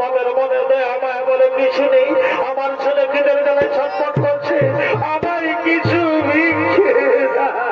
বাপের মনে দয়া মায়া বলে কিছু নেই। আমার ছেলে খিদের জ্বালায় ছটফট করছে, আমায় কিছু ভিক্ষে দাও।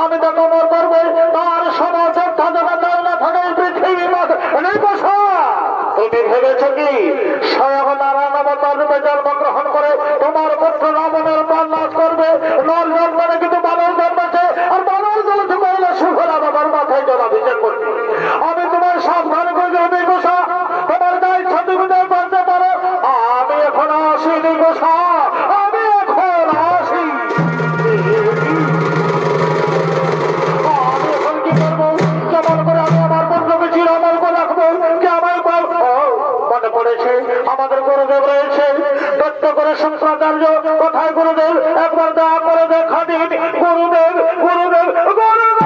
আমি তো তোমার করবো তার সমাজের থাকা না থাকে পৃথিবী তুমি ভেবেছ কি স্বয়ং নারায়ণ অবতার রূপে জন্মগ্রহণ করে তোমার পুত্র রাবণের বনবাস করবে? নর জন্মে কিন্তু বানর জন্মেছে, আর বানর জন্মেছে করলে সুফলা বাবার মাথায় জলাভিষেক করবে। আমি তোমার সাবধান করে দেবো গোসা, তোমার যা ইচ্ছা তুমি করতে পারো। আমি এখন আসি গোসা, আমি এখন আসি। আমি এখন কি করবো? কেমন করে আমি আমার পুত্রকে চিরমল করে রাখবো? কে আমায় মনে পড়েছে আমাদের গুরুদেব রয়েছে দত্ত করে শঙ্করাচার্য। কোথায় গুরুদেব? একবার দয়া করে দেখা দিন গুরুদেব। গুরুদেব গুরুদেব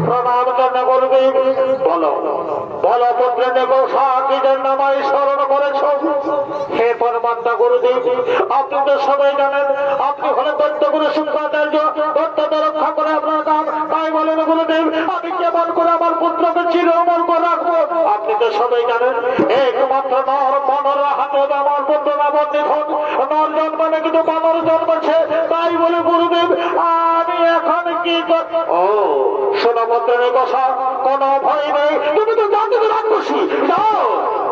প্রণাম জন্য গুরুদেব। বলো বলো পুত্রের গোসাকিদের নামায় স্মরণ করেছ? হে পরমাত্মা গুরুদেব, আপনি তো সবাই জানেন আপনি হলেন দত্তগুরু শঙ্করাচার্য, দত্তকে রক্ষা করে আপনার কাম। তাই বলেন গুরুদেব আমি কেমন করে আমার পুত্রকে চিরমল করে রাখবো? আপনি তো সবাই জানেন একমাত্র নর বানর হাতে আমার পুত্র রাবণ নিধন। নর জন্মানে কিন্তু বানর জন্মেছে। তাই বলে গুরুদেব আমি এখন কি ও শোনো পুত্রের কথা, কোনো ভয় নেই। তুমি তো জানতে তো রাক্ষসী, যাও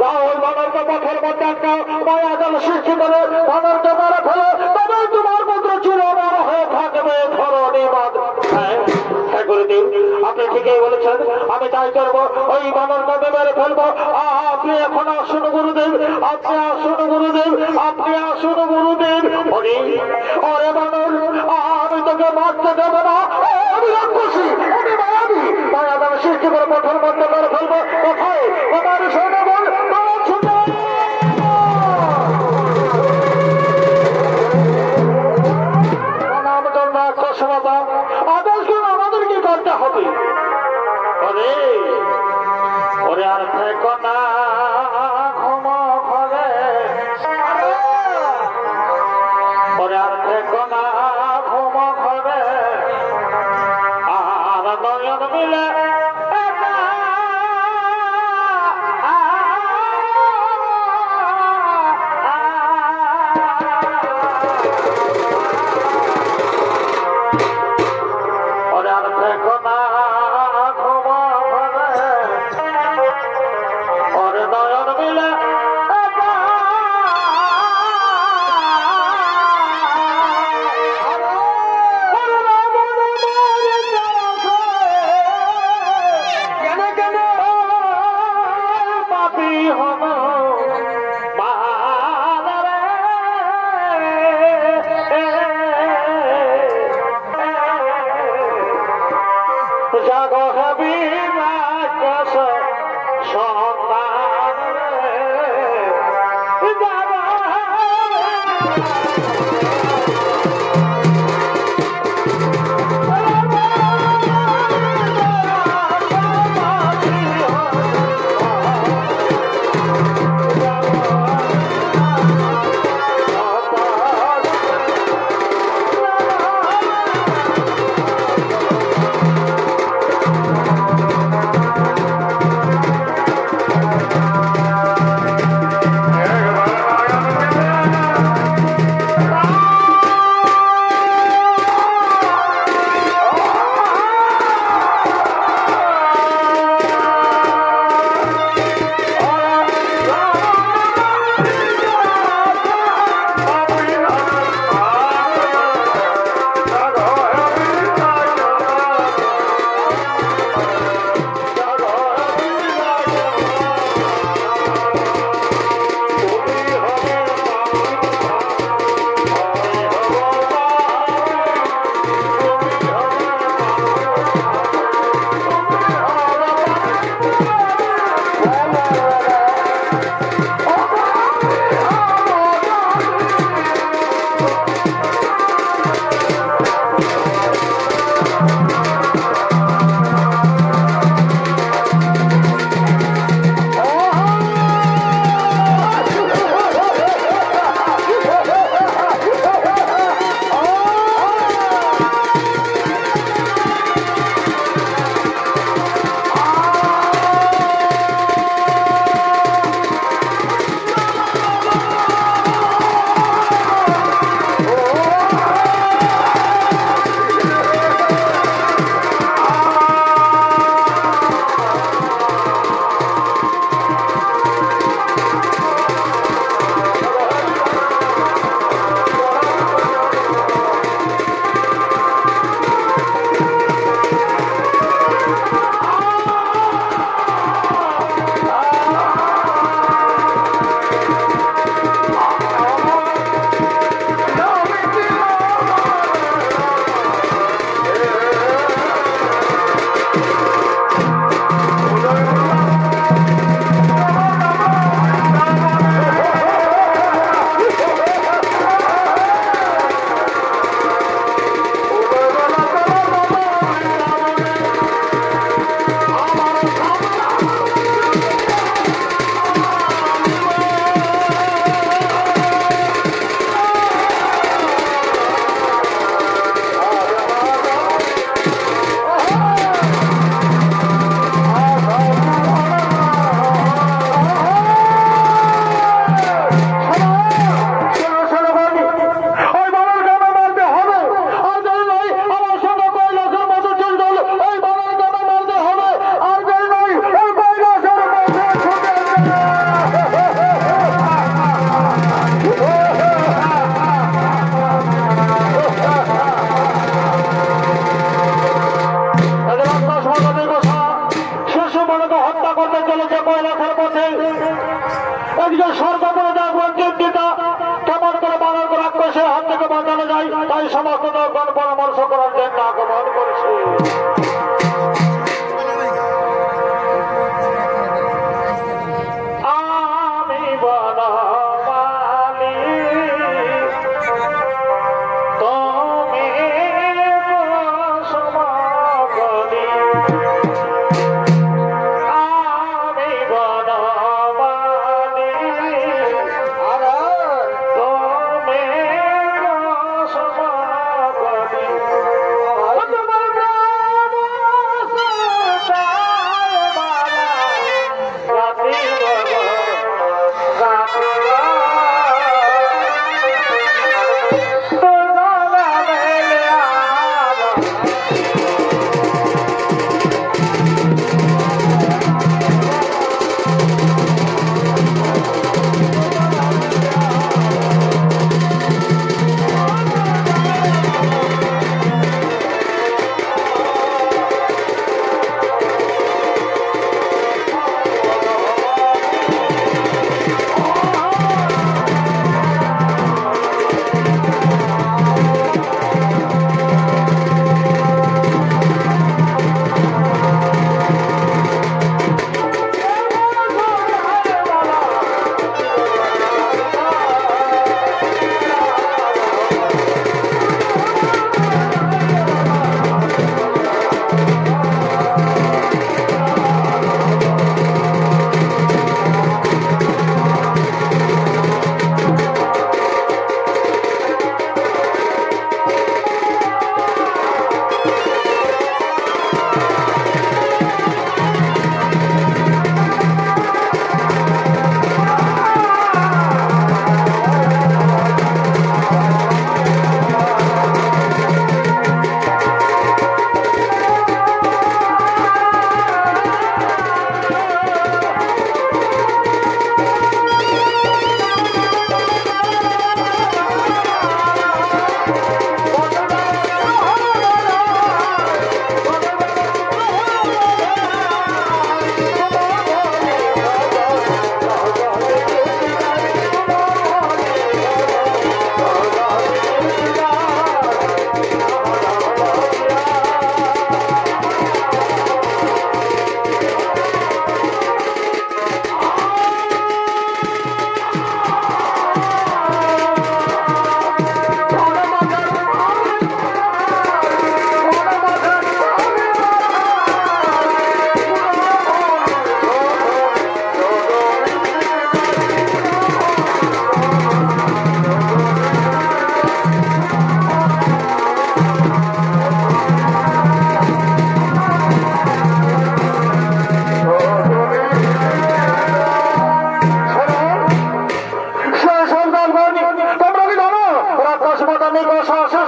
যাও ওই বানরকে পথের মধ্যে আটকাও, মায়া জল সৃষ্টি করে বানরকে মেরে ফেলো, তবে তোমার পুত্র চিরমল হয়ে থাকবে ধরণী বাদ। হ্যাঁ গুরুদেব আপনি ঠিকই বলেছেন, আমি তাই করবো, ওই বানরকে মেরে ফেলবো। আপনি এখন আসুন গুরুদেব, আপনি আসুন গুরুদেব, আপনি আসুন গুরুদেব। ওরে বানর আমি তোকে মারতে দেবো না, আমি রাক্ষসী, আমি মায়াবী, মায়া জল সৃষ্টি করে পথের মধ্যে মেরে ফেলবো। কোথায় আমার শোনো বল আদেশ করে আমাদের কি করতে হবে? ওরে ওরে আর থেকো না ক্ষমা করে, ওরে আর থেকো না ক্ষমা করে, আর নয়ন মিলে হত্যা করতে চলেছে কৈলাসের পথে একজন সর্বপরে দেখবেন চিন্তিতা কেমন করে বানর রাক্ষসের হাত থেকে বাঁচানো যায় তাই সমস্ত লোকগণ পরামর্শ করার জন্য আগমন করেছে। আমি বনমালী তুমি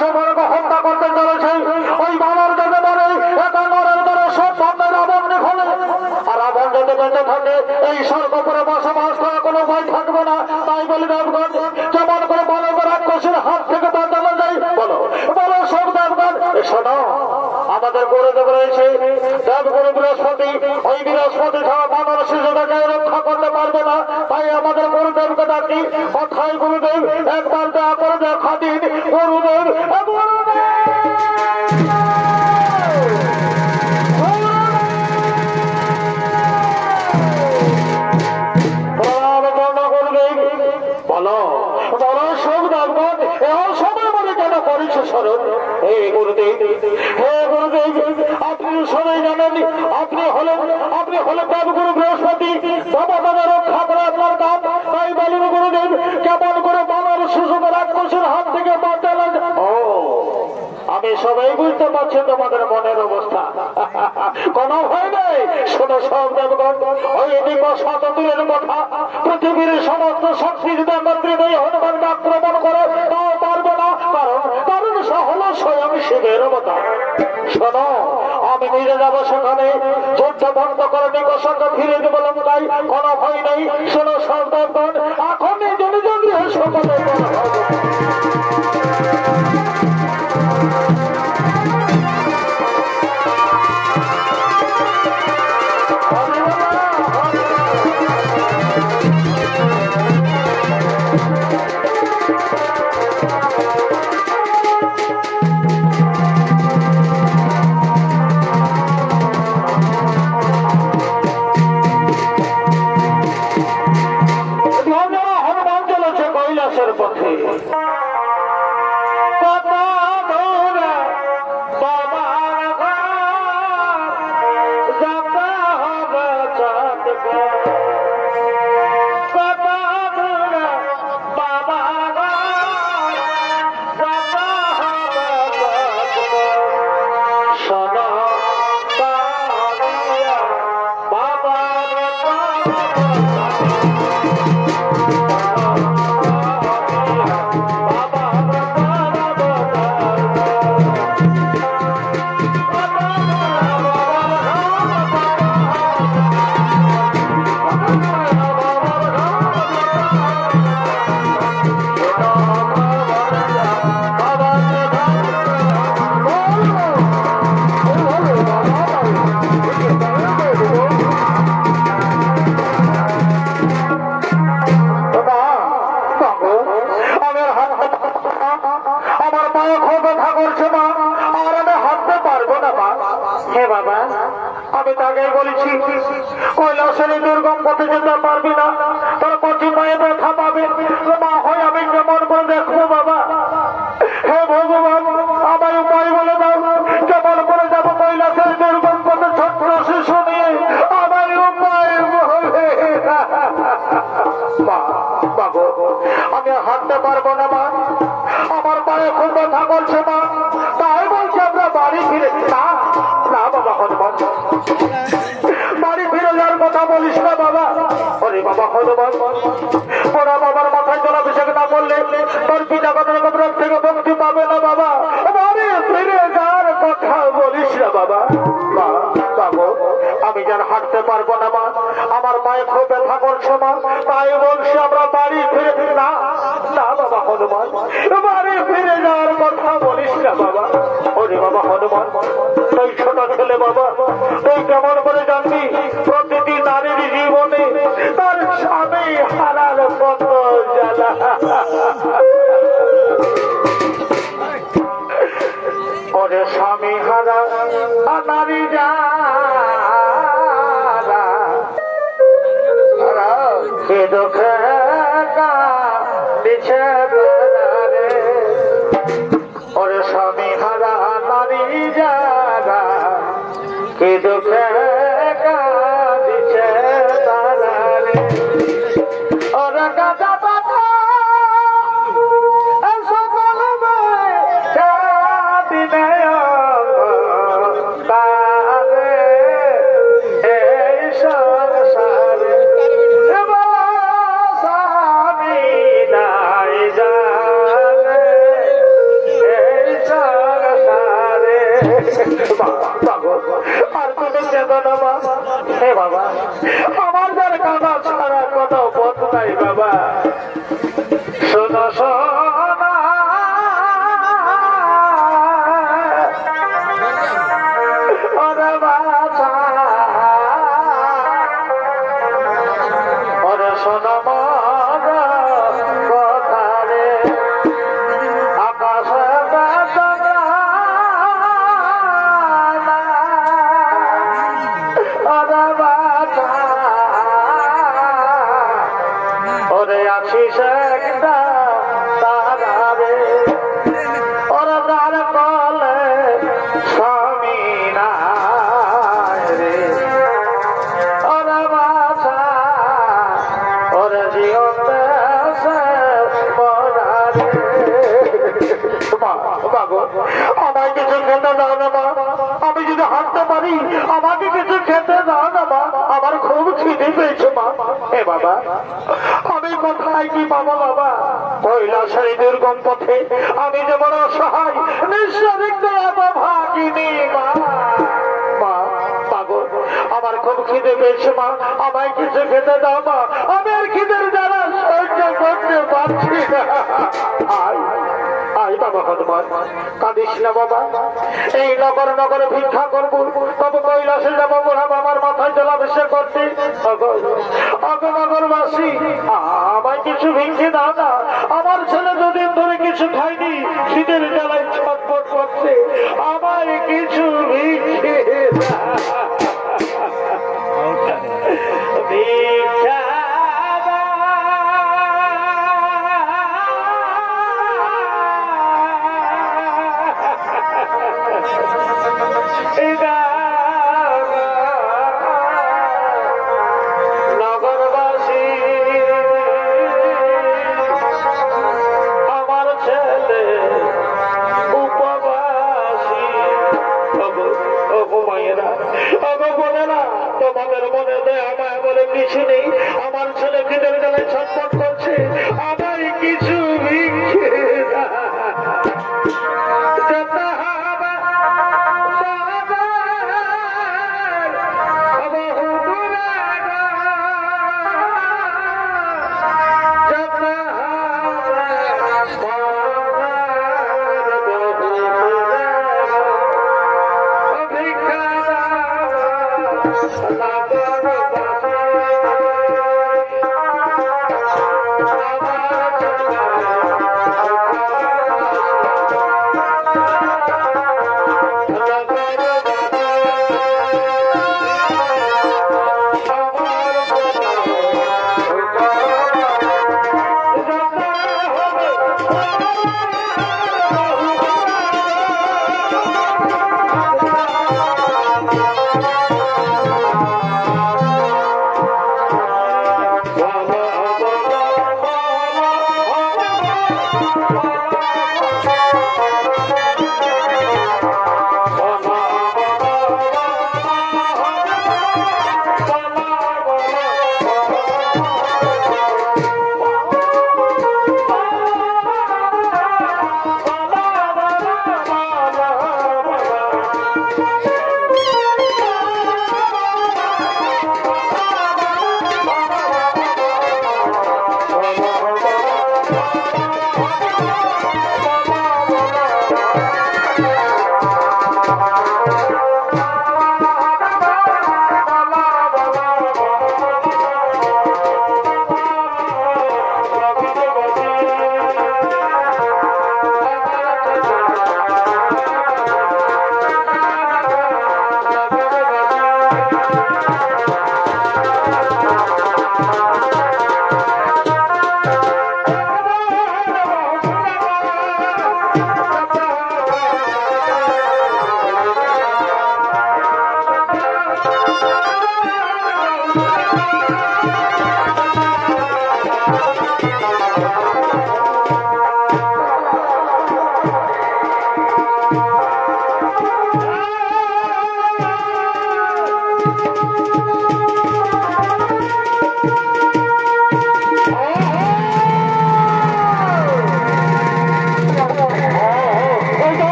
সমাগলি হত্যা করতে চলেছে ওই বানর যেতে পারে এটা নরের দ্বারা সব ভাবনা রাবণ ফলে আর রাবণ যদি বেঁচে থাকে এই স্বর্গপুরে বসবাস করা কোনো ভয় থাকবে না। তাই বলি দেবগণ কেমন করে বানর রাক্ষসের হাত থেকে বাঁচানো যায় বলো বলো সব দেবগণ শোনো আমাদের গুরুদেব রয়েছে দেবগুরু বৃহস্পতি ওই বৃহস্পতি ছাড়া বানর শিশুটাকে রক্ষা করতে পারবে না। তাই আমাদের গুরুদেবকে ডাকি কথায় গুরুদেব একবার দেওয়া করে দেখা দিন গুরুদেব বলো বলো সব দেবগণ এও সময় মনে কেন করেছে স্মরণ হে গুরুদেব হে গুরুদেব আপনি সবাই জানেন আপনি হলেন দেবগুরু বৃহস্পতি দেবতাদের রক্ষা করে আপনার কাজ। তাই বলুন গুরুদেব কেমন করে বানর শিশুকে রাক্ষসের হাত থেকে বাঁচালেন। ও আমি সবাই বুঝতে পারছি তোমাদের মনের অবস্থা কোনো ভয় নেই। শোনো সব দেবগণ ওই দূরের কথা পৃথিবীর সমস্ত শক্তির একত্রিত হনুমানকে আক্রমণ করে তাও পারবে না কারণ সে হল স্বয়ং শিবের অবতার। শোনো, আমি নিজে যাবো সেখানে, যুদ্ধ বন্ধ করে নিকষকে ফিরে দেবো লঙ্কাই, কোনো ভয় নেই। শোনো সর্দারগণ, এখন নিজ নিজ গৃহে সকলে পথে আমি তাকে বলেছি কৈলাসের দুর্গম পথে যেতে পারবি না, তোর কচি পায়ে ব্যথা পাবে। মা হয় আমি কেমন করে দেখবো বাবা? হে ভগবান, আমার উপায় বলে দাও, কেমন করে যাবো কৈলাসের দুর্গম পথে ছোট্ট শিশু নিয়ে? আমার উপায় বলে আমি হাঁটতে পারবো না মা, আমার পায়ে খুব ব্যথা করছে মা। তাই বলছি আমরা বাড়ি ফিরে না। না বাবা হনুমান, বাড়ি ফিরে যাওয়ার কথা বলিস না বাবা। ওরে বাবা হনুমান, ওরা বাবার মাথায় জলাভিষেক না করলে তোর পিতা কথার কবর থেকে মুক্তি পাবে না বাবা। বাড়ি ফিরে যাওয়ার কথা বলিস না বাবা। বাবু, আমি যেন হাঁটতে পারবো না মা, আমার পায়ে খুব ব্যথা করছে মা। তাই বলছি আমরা বাড়ি ফিরে না। না বাবা হনুমান, বাড়ি ফিরে যাওয়ার কথা বলিস না বাবা। ওরে বাবা হনুমান, তুই ছোট ছেলে বাবা, তুই কেমন করে জানবি প্রতিটি নারীর জীবনে তার স্বামী হারার কত জ্বালা। ওরে স্বামী হারা নারী যারা সে দুঃখে দিছে রে। ওরে স্বামী হারা নারী যারা কি দুঃখে দিছে তারা রে। ওরে গাজা আর তুমি কেঁদো না মা। হে বাবা, আমার যার কাঁদা ছাড়া কোনো পথ নাই বাবা। শোনো শোনা ওরে বাছা, ওরে শোনো কথা রে। আকাশে ওরে আছিস একটা তারা রে। ওরে তার কলে স্বামী নাই রে। ওরে বাছা, ওরে জীবতে মরা রে। আমায় কিছু খেতে দাও না মা, আমি যদি হাঁটতে পারি আমাকে কিছু খেতে দাও না মা, আমার খুব খিদে পেয়েছে মা। হে বাবা, আমি কোথায় কি পাবো বাবা? কৈলাসের দুর্গম পথে আমি যেমন অসহায় নিঃস্বারিক্ত ভাগিনী মা। মা পাগল, আমার খুব খিদে পেয়েছে মা, আমায় কিছু খেতে দাও মা, আমি আর খিদের জ্বালা সহ্য করতে পারছি না। আয় আয় বাবা হনুমান, কাঁদিস না বাবা, এই নগর নগরে ভিক্ষা করবো, তবে কৈলাসে যাবো বুড়া বাবার মাথায় জলাভিষেক করতে। নগরবাসী আমায় কিছু ভিক্ষে দাও না, আমার ছেলে দুদিন ধরে কিছু খায়নি, খিদের জ্বালায় ছটফট করছে, আমায় কিছু ভিক্ষে ভিক্ষা নগরবাসী আমার ছেলে উপবাসী। মায়েরা বোনেরা, তোমাদের মনে দয়া মায়া বলে কিছু নেই, আমার ছেলে খিদের জ্বালায় ছটফট করছে, আমায় কিছু ভিক্ষে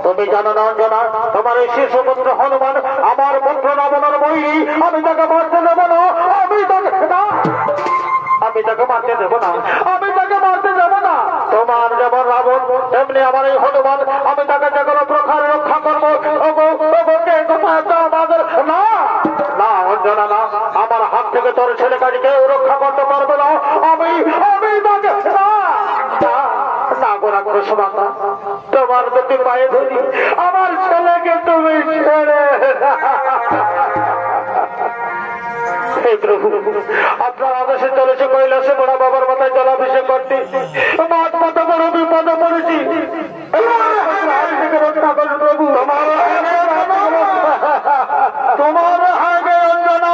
তুমি জানো না অঞ্জনা, তোমার এই শিশু পুত্র হনুমান আমার পুত্র রাবণের বৈরী, আমি তাকে মারতে দেবো না, আমি তাকে মারতে দেবো না, আমি তাকে মারতে দেবো না। তোমার যেমন রাবণ তেমনি আমার এই হনুমান, আমি তাকে যে কোনো প্রকার রক্ষা করবো। না না অঞ্জনা না, আমার হাত থেকে তোর ছেলে কাজে কেউ রক্ষা করতে পারবে না, আমি তাকে না গোরা করে সমাতা, তোমার দুটি পায়ে ধরি, আমার ছেলেকে তুমি ছেড়ে। হে প্রভু, আপনার আদেশে চলেছে কৈলাসে বড় বাবার মাথায় জলাভিষেক করতে, মাঠ মতো বড় বিপদে পড়েছি, রক্ষা করুন প্রভু। তোমার আগে অঞ্জনা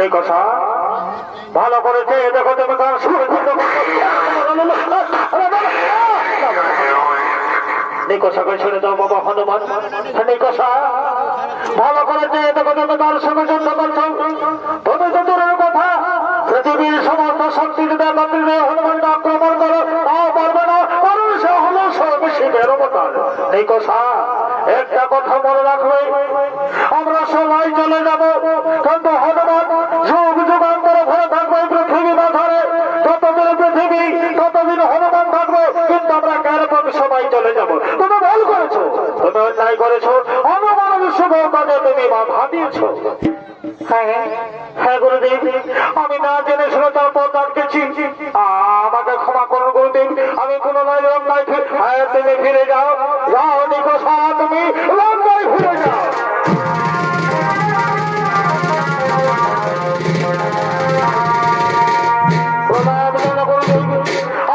নিকষা ভালো করেছে দেখো তুমি কার নিকষাকে ছেড়ে দাও বাবা হনুমান। নিকষা ভালো করেছে দেখো তুমি কার সঙ্গে যুদ্ধ করছো। তুমি তো দূরের কথা পৃথিবীর সমস্ত শক্তি যদি হনুমানকে আক্রমণ করো তাও পারবে না, কারণ সে হলো সর্বশিবের অবতার। নিকষা একটা কথা মনে রাখবে, আমরা সবাই চলে যাব, কিন্তু হনুমান যুগ যুগান্তরে ভরে থাকবে পৃথিবী মাথারে। যতদিন পৃথিবী ততদিন হনুমান থাকবে, কিন্তু আমরা কেরকম সবাই চলে যাব। তুমি ভুল করেছো, তুমি অন্যায় করেছো, হনুমান শুভ কাজে তুমি বাধা দিয়েছো। হ্যাঁ হ্যাঁ গুরুদেব, আমি না জেনে শুনে তার পথ আটকেছি, আমাকে ক্ষমা করুন গুরুদেব। আমি কোনো অন্যায় তুমি ফিরে যাও, যাও নিকষা, তুমি লঙ্কায় ফিরে যাও।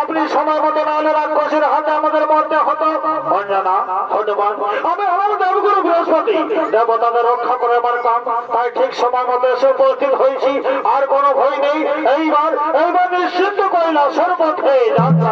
আপনি সময় মতো না হলে রাক্ষসের হাতে আমাদের মরতে হতো। অঞ্জনা হনুমান, আমি আমার দেবগুরু বৃহস্পতি, দেবতাদের রক্ষা করে আমার কাম, তাই ঠিক সময় মতো এসে উপস্থিত হয়েছি। আর কোনো ভয় নেই, এইবার নিশ্চিন্ত কৈলাসের পথে যাত্রা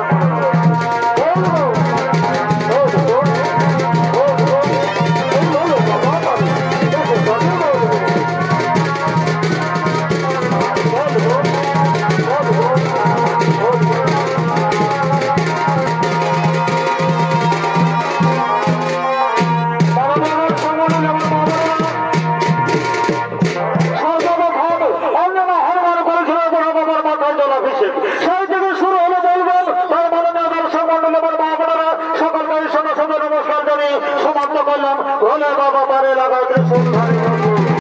সমাপ্ত করলাম। ভোলে বাবা পারে লাগাইতে